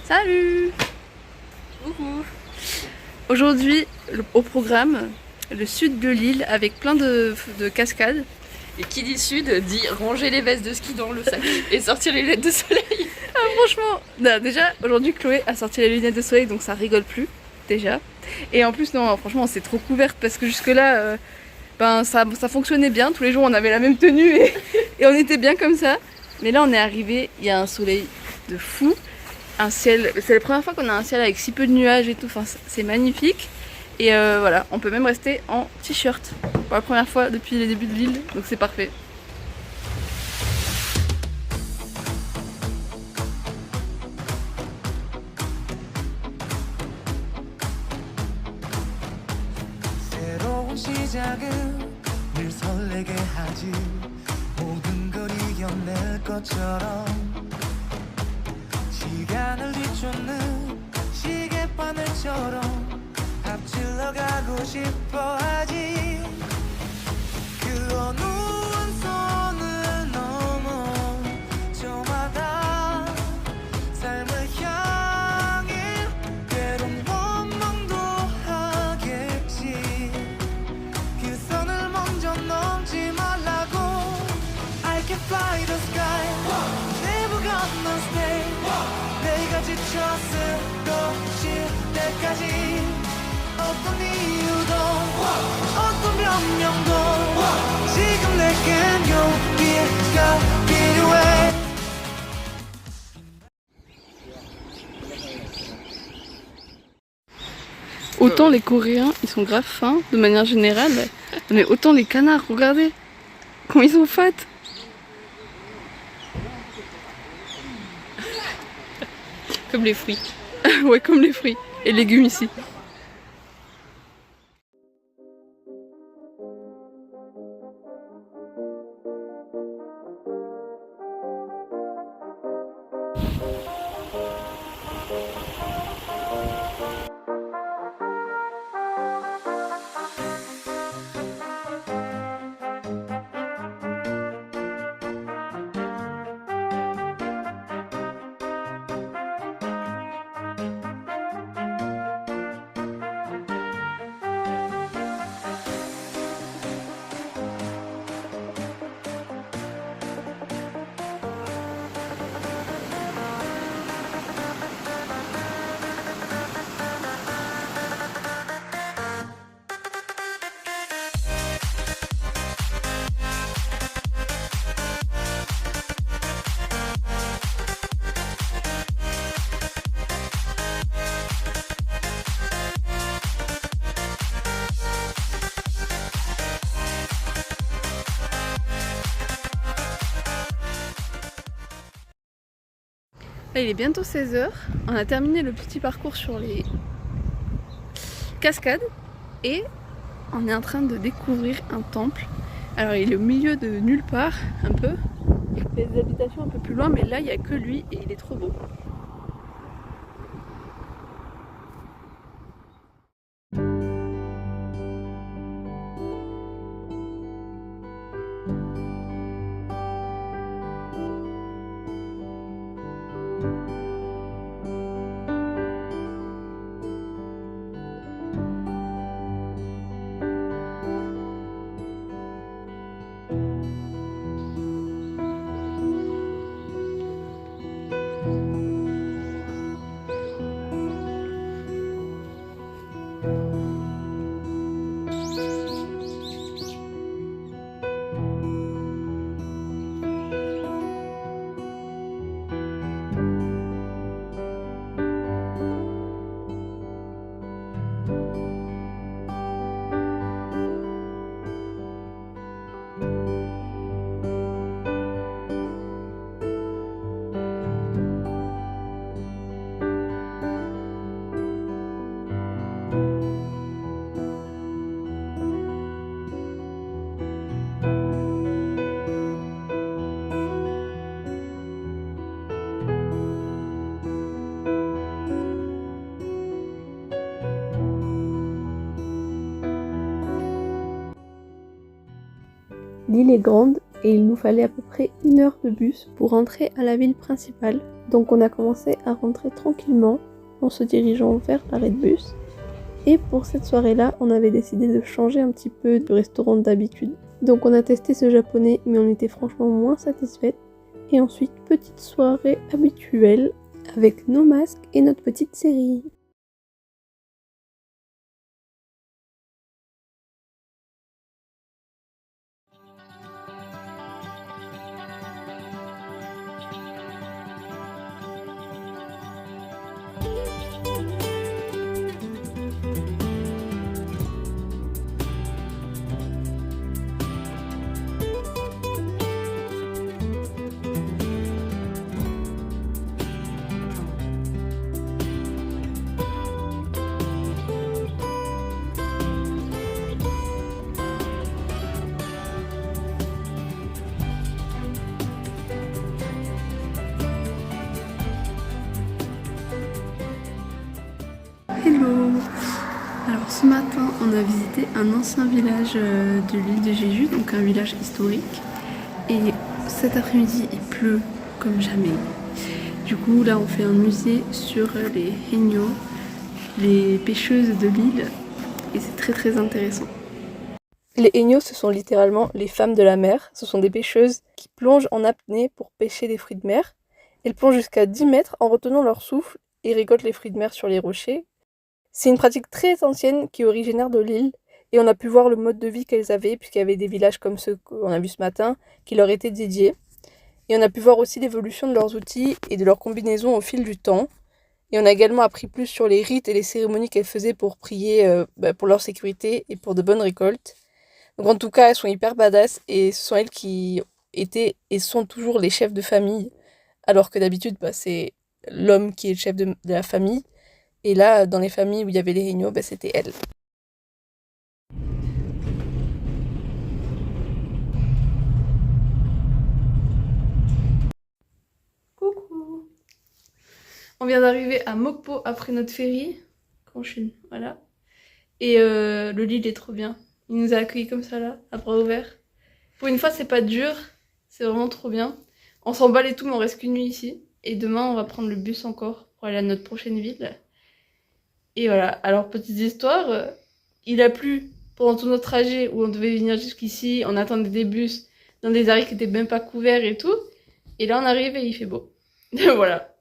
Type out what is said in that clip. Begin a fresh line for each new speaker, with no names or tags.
Salut!
Coucou.
Aujourd'hui, au programme, le sud de l'île avec plein de cascades.
Et qui dit sud dit ranger les vestes de ski dans le sac et sortir les lunettes de soleil.
Ah, franchement, non, déjà aujourd'hui Chloé a sorti les lunettes de soleil donc ça rigole plus déjà. Et en plus non, franchement on s'est trop couverte parce que jusque là ça fonctionnait bien, tous les jours on avait la même tenue et on était bien comme ça. Mais là on est arrivé, il y a un soleil de fou, un ciel, c'est la première fois qu'on a un ciel avec si peu de nuages et tout, enfin c'est magnifique. Et voilà, on peut même rester en t-shirt pour la première fois depuis les débuts de l'île, donc c'est parfait.
늘 설레게 하지 모든 걸 이겨낼 것처럼 시간을 뒤쫓는 시계바늘처럼 앞질러 가고 싶어 하지 그 어느 원선을 넘어 저마다 삶을 향해 때론 원망도 하겠지 그 선을 먼저 넘지 말라고 I can fly the sky Never gonna stay 내가 지쳐 쓰러질 때까지 어떤 이유도 어떤 변명도 지금 내겐 용기가 필요해
Autant les Coréens, ils sont grave fins de manière générale, mais autant les canards, regardez comment ils sont fat.
Comme les fruits.
Ouais, comme les fruits et légumes ici. Là, il est bientôt 16h, on a terminé le petit parcours sur les cascades et on est en train de découvrir un temple. Alors il est au milieu de nulle part un peu, il y a des habitations un peu plus loin mais là il n'y a que lui et il est trop beau. L'île est grande
et il nous fallait à peu près 1 heure de bus pour rentrer à la ville principale. Donc on a commencé à rentrer tranquillement en se dirigeant vers l'arrêt de bus. Et pour cette soirée-là, on avait décidé de changer un petit peu du restaurant d'habitude. Donc on a testé ce japonais, mais on était franchement moins satisfaite. Et ensuite, petite soirée habituelle avec nos masques et notre petite série.
Hello! Alors ce matin on a visité un ancien village de l'île de Jeju, donc un village historique. Et cet après-midi il pleut comme jamais. Du coup là on fait un musée sur les haenyeo, les pêcheuses de l'île. Et c'est très intéressant.
Les haenyeo, ce sont littéralement les femmes de la mer. Ce sont des pêcheuses qui plongent en apnée pour pêcher des fruits de mer. Elles plongent jusqu'à 10 mètres en retenant leur souffle et récoltent les fruits de mer sur les rochers. C'est une pratique très ancienne qui est originaire de l'île et on a pu voir le mode de vie qu'elles avaient puisqu'il y avait des villages comme ceux qu'on a vus ce matin qui leur étaient dédiés. Et on a pu voir aussi l'évolution de leurs outils et de leurs combinaisons au fil du temps. Et on a également appris plus sur les rites et les cérémonies qu'elles faisaient pour prier pour leur sécurité et pour de bonnes récoltes. Donc en tout cas, elles sont hyper badass et ce sont elles qui étaient et sont toujours les chefs de famille. Alors que d'habitude, c'est l'homme qui est le chef de la famille. Et là, dans les familles où il y avait les haenyeo, c'était elles.
Coucou! On vient d'arriver à Mokpo après notre ferry. Kangchun, voilà. Et le lit il est trop bien. Il nous a accueillis comme ça là, à bras ouverts. Pour une fois c'est pas dur, c'est vraiment trop bien. On s'emballe et tout mais on reste qu'une nuit ici. Et demain on va prendre le bus encore pour aller à notre prochaine ville. Et voilà, alors petite histoire, il a plu pendant tout notre trajet où on devait venir jusqu'ici, on attendait des bus dans des arrêts qui étaient même pas couverts et tout. Et là on arrive et il fait beau. Voilà.